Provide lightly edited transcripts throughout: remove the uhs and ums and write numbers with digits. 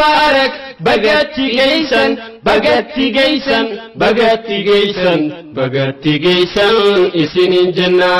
مبارك بقتي جيسن بقتي جيسن بقتي جيسن بقتي جيسن إسنين جنة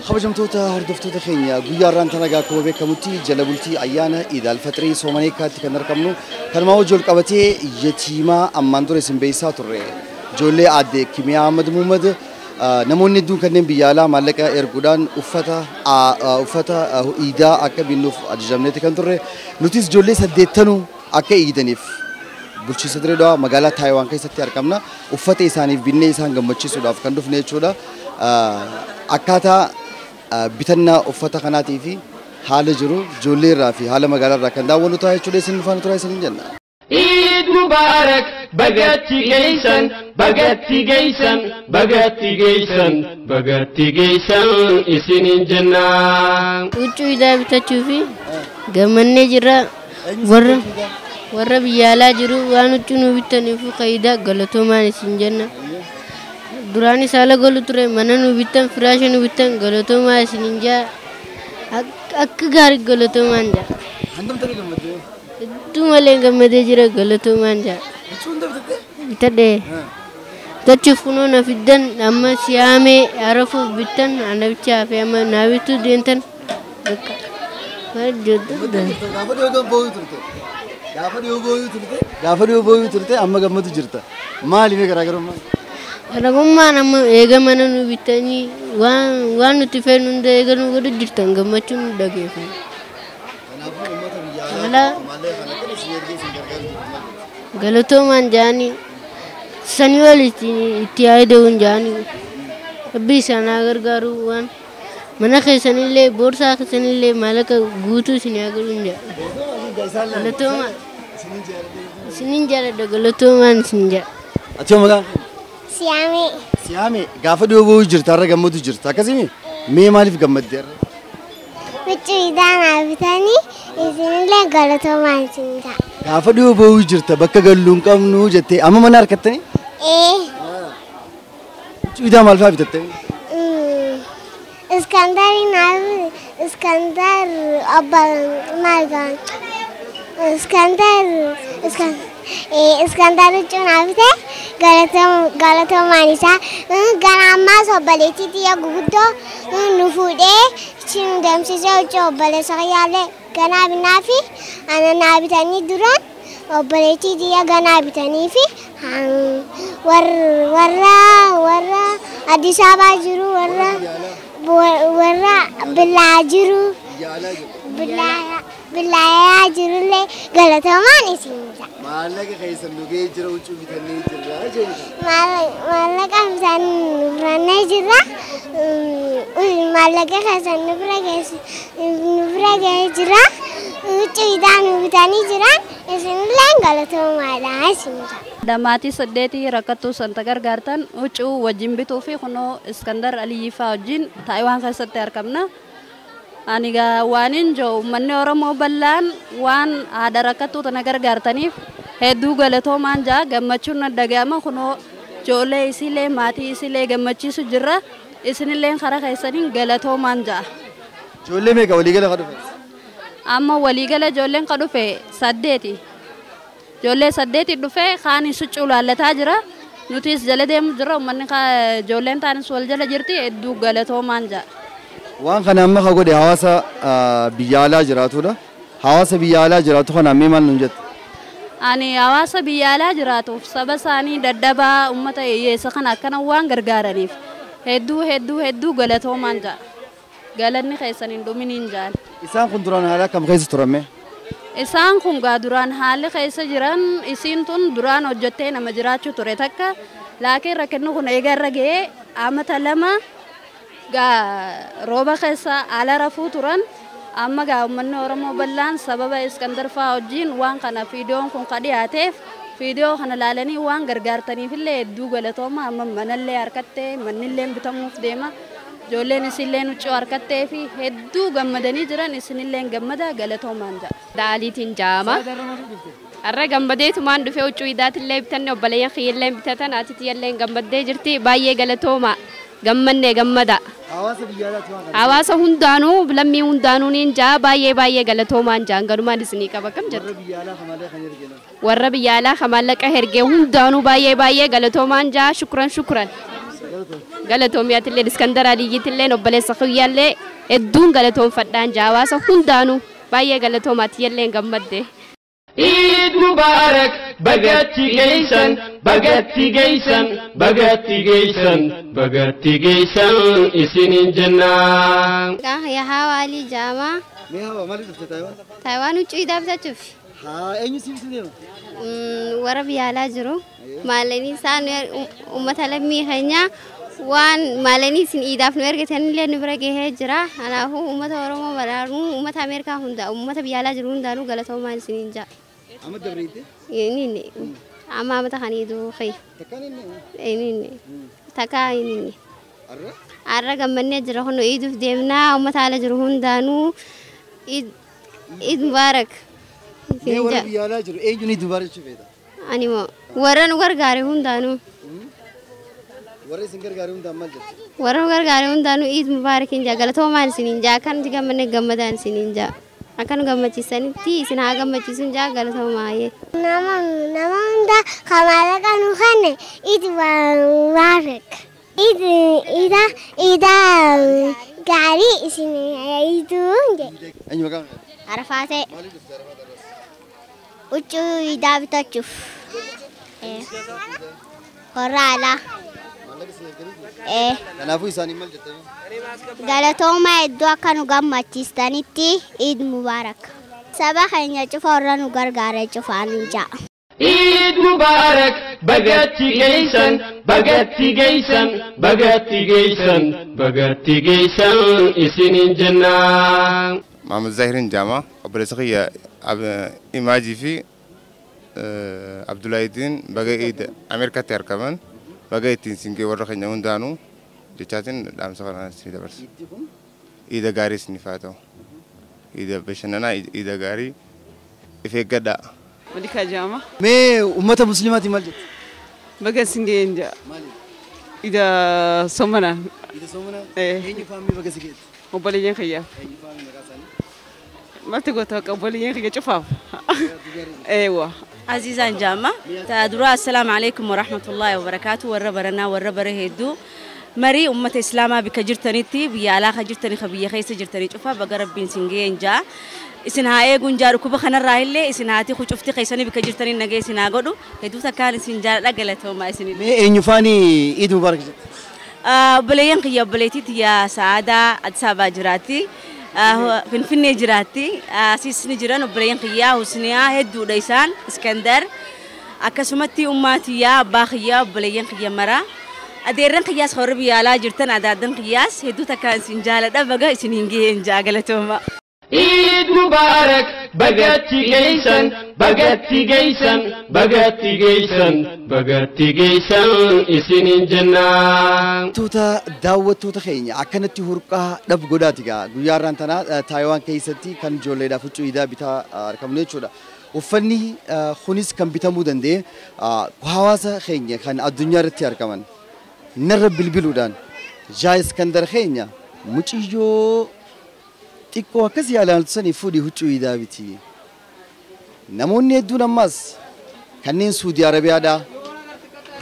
خبجمتوتا هردفتوتا خينيا غياران تناغا كوبي كموتي جلبولتي أيانا إذا الفتري سوماني كاتي كنركمنو كرماو جول قبتي يتيما أماندور اسم بيسا ترى جولي عادي كيميا أحمد محمد نموني دون كنن بيالا مالكا إرقودان أفتا إيدا أكا بينوف أجمنتي كنترة نوتيس جولي سديتنو أكا إيدانيف bulchi sadre do magala Taiwan kai satti arkamna uffate isani binne isan gammachisu daf kan dufne jechuudha akkata bitanna uffata kanati fi hala jiru jolle irraa fi hala magala irraa kan daawwannu ta'a jechuudha isin dhufan tura isin jenna Eid Mubarak bagatti geysan bagatti geysan bagatti geysan bagatti geysan isinin jenna uchu ida bitachufi gamanne jira warra biyala jiru waan uchu nu bitanifu qaida galatomaan isin jenna durani sala golu ture mana nu bitan firasha nu bitan galatomaa isin inja akka gaari galatomaan ja handam tare gammade tumale gammade jira galatomaan ja bitade tachufuno na fiddan amma siame arafu bitan anabicha fe amma nawitu dentan dakka gaafa dhiyoo booyuu turte amma gammadu jirta maali mee garaagarummaa garaagarummaan amma eega mana nu bitanii waan nuti feenu hunda eega nu godhu jirtan gammachuun nu dhageeffama. Galatoomaan jaanii sanii ol itti yaadawuun jaanii rabbi isaanaa gargaaru waan mana keessanillee boorsaa keessanillee maallaqa guutuu isin yaagaruun jaa galatoomaan isinin jaaladha galatoomaan isin jaa ati magaan Siame gaafa dhiyoo booyuu jirta har'a gammadu jirta akkasimi mee maaliif gammadde har'a uchu idana bitani isinillee galatoomaan isin jaa gaafa dhiyoo booyuu jirta bakka galluun qabnu jettee amma mana harkattani uchu idaa maal fa'aa bitattani Iskandar abba margan Iskandar uchu nabite galatoomaan isaa ganammaa sobbaleti tiya guguddo nufuudhee chinu damsisee uchu obboleessa yaale ganaa binaafi ana naabitanii duran obboleeti tiya ganaa bitanii fi warra Addis Ababa jiru warra billaa jiru billaa jirulle galatoomaan isin jaa maallaqa keessan dhugee jira uchu bitannee jirra maallaqa keessan nufrannee jirra maallaqa keessan nufra ga'ee jira uchu idaa nu bitanii jiran isinillee galatoomaadha isin jaa Damati saddeeti rakkattuu santa gargaartan uchu wajjin bituu fi kunoo Iskandar Aliyyifaa wajjin Taayiwaan keessatti argamna. Ani waanin joo manni Oromoo bal'aan waan haadha rakkattuu tana gargaartaniif hedduu galatoomaan jaa gammachuun na dhaga'ama kunoo ijoollee isiilee maatii isiilee gammachiisu jirra isinillee karaa keessaniin galatoomaan jaa. Ijoollee meeqa waliigala ka dhufe? Amma waliigala ijoolleen ka dhufe saddeeti. Ijoollee saddeeti dhufe kaan succuu laallataa jira nutis jala deemu jirra uummanni ijoolleen taanis wal jala jirti hedduu galatoomaan jaa. Waan kana amma ka godhe hawaasa biyya alaa jiraatudha. Hawaasa biyya alaa jiraatu kana mee maal nuun jette? Ani hawaasa biyya alaa jiraatuuf saba isaanii daddabaa uummata hiyyeessa kana akkana waan gargaaraniif hedduu galatoomaan jaa. Galanni keessaniin dhuminiin jaan. Isaan kun duraan haala akkam keessa turame? Isaan kun duraan haalli keessa jiran isiin tun duraan hojjettee nama jiraachuu ture takka laakiin rakkinni kun eegarra ga'ee amata lama rooba keessa ala rafuu turan amma uummanni Oromoo bal'aan sababa Iskandar fa'aa wajjin waan kana fiidiyoon kun ka dhiyaateef fiidiyoo kana laalanii waan gargaartaniifillee hedduu galatooma amma manallee harkattee mannillee bitamuuf deema. Ijoolleen isinillee nuccoo harkattee fi hedduu gammadanii jiran isinillee gammada galatoomaan jaa. Daaliitiin jaama. Har'a gammadeetumaan dhufee huccuu idaatillee bitanne obboleeyyan kiyyillee bitatan atitiyallee gammaddee jirti baay'ee galatooma gammanne gammada. Hawaasa hundaanuu lammii hundaanuu niin jaa baay'ee galatoomaan jaan galumaan isinii qaba kam jettu. Warra biyya alaa maallaqa hergee hundaanuu baay'ee galatoomaan jaa shukran. Galatoomiyatillee Iskandar Aliyyiitillee obboleessa Xiyyaallee hedduun galatoonfadhaan jaa hawaasa hundaanuu baay'ee galatoomaatiyallee gammadde. Eid Mubarak bagatti geysan isinin jannah. Ya hawa Ali Jama. Me hawa mali dufte Taiwan. Taiwan ucu ida bitachuf. Eenyu simtu deema? Warra biyya alaa jiru. Maalanii isaan uummata lammii keenya waan maalanii isin iidaaf nu ergatanillee nu bira gahee jira. Kanaafuu uummata Oromoo badhaadhuu uummata Ameerikaa hunda uummata biyya alaa jiru hundaanuu galatoomaan isiniin jaa. Amma dabreete? Inni amma amata kaniidu khay. Takkaan inni? Inni takkaa inni. Arra? Arra gammannee jira kun iiduuf deemnaa uummata ala jiru hundaanuu Eid Mubarak. Mee warra biyya alaa jiru eenyu ni dubaara jechuudha? Ani moo warra nu gargaare hundaanuu. Warra isin gargaare hundaan maal jettu? Warra nu gargaare hundaanuu Eid Mubarak jaa galatoomaan isiniin jaa kan gammannee gammadaan isiniin jaa. Akan gammachiisanitti isin haa gammachiisun jaa galatoomaayee. Nama hunda kamala kanu khanne Eid Mubarak. Ida gari isin itu nje. Eenyu maqaan? Arafate. Ucu ida bitachuf. Korala. Kanaafuu isaanii maal jettanii? Galatooma iddoo akka nu gammachiistanitti Eid Mubarak. Saba keenya cufa warra nu gargaare cufaan jaa. Eid Mubarak bagatti geysan isinin jannah. Muhammad Zahirin Jama, obboleessa kiyya Imaajii fi Abdullahiitiin baga Eid Ameerikaatti argaman baga ittiin singee warra keenya hundaanuu jechaatiin dhaamsa kanaan isin dabarsa. Eid gaarii isiniif haa ta'u. Eid bashannanaa Eid gaarii if eeggadhaa. Malika Jama. Mee uummata musliimaati maal jettu? Baga singee inja. Eid somana. Eid somana? Eenyu faamii baga singeetti? Obboleeyyan kiyya. Eenyu faamii maqaa isaanii? Malti goota obboleeyyan kiyya cufaaf. Eewa. Azizan Jama. Taadura assalamu alaikum wa rahmatullahi wa barakatuh. Warra baranaa warra bara hedduu. Marii uummata Islaamaa bika jirtanitti biyya alaa ka jirtanii ka biyya keessa jirtanii cufaaf baga rabbiin singee injaa. Isin haa eeguun jaa dhukkuba kanarraa illee isin haati kucufti keessanii bika jirtanii nagee isin haa godhu hedduu takkaan isin jaaladha galatoomaa isinillee. Mee eenyu faanii Eid Mubarak jettu? Obboleeyyan kiyya obboleettiitti yaa Sa'aadaa Addis Ababaa jiraatti. Finfinnee jiraatti. Asiisni jiran obboleeyyan kiyyaa Husniyaa hedduudha isaan Iskandar. Akkasumatti ummaatiyyaa abbaa kiyyaa obboleeyyan kiyya maraa. Adeerran kiyyaas warra biyya alaa jirtan adaadan kiyyaas hedduu takkaan isin jaaladha baga isiniin gaheen jaa galatoomaa. Eid Mubarak bagatti geysan isinin jannah. Tuuta daawwattoota keenya akkanatti hurqaa dhab godhaati gaa guyyaarraan tanaa Taayiwaan keessatti kan ijoolleedhaaf huccuu iidaa bitaa argamne jechuudha. Uffanni kunis kan bitamuu danda'e hawaasa keenya kan addunyaa irratti argaman narra bilbiluudhaan jaa Iskandar keenya muciyyoo xiqqoo akkasii yaalaan sanii fuudhii huccuu iidaa biti. Namoonni hedduun ammas kanneen Suudii Arabiyaadhaa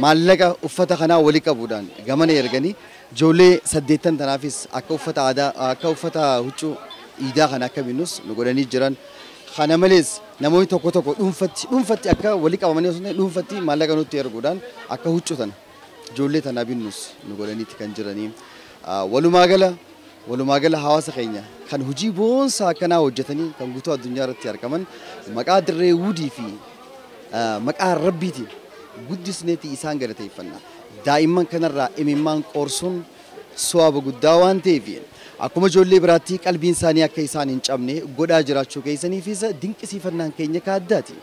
maallaqa uffata kanaa walii qabuudhaan gamana erganii ijoollee 8 tanaafis akka uffata aadaa akka uffata huccuu iidaa kana akka binnus nu godhanii jiran. Kana malees namoonni tokko dhuunfatti akka walii qabamanii osoo dhuunfatti maallaqa nutti erguudhaan akka huccuu tana ijoollee tanaa binnus nu godhaniitti kan jiranii. Walumaa gala hawaasa keenya kan hojii boonsaa akkanaa hojjetanii kan guutuu addunyaa irratti argaman maqaa dirree wuudii fi maqaa rabbiitiin guddisneetii isaan galateeffanna. Daa'imman kanarraa imimmaan qoorsuun so'aba guddaa waan ta'eef akkuma ijoollee biraatti qalbiin isaanii akka isaan hin cabne godhaa jiraachuu keessaniifis dinqisiifannaan keenya kaaddaati.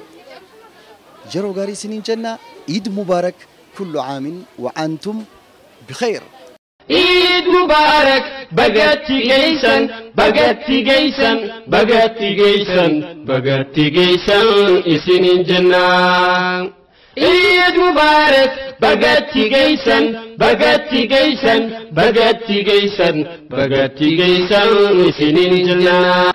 Yeroo gaarii isiniin jenna Eid Mubarak kullu aamin wa antum bikhair. Eid Mubarak bagatti geysan isinin jannah. عيد مبارك بقتي جيسن بقتي جيسن بقتي جيسن بقتي جيسن سنين جنة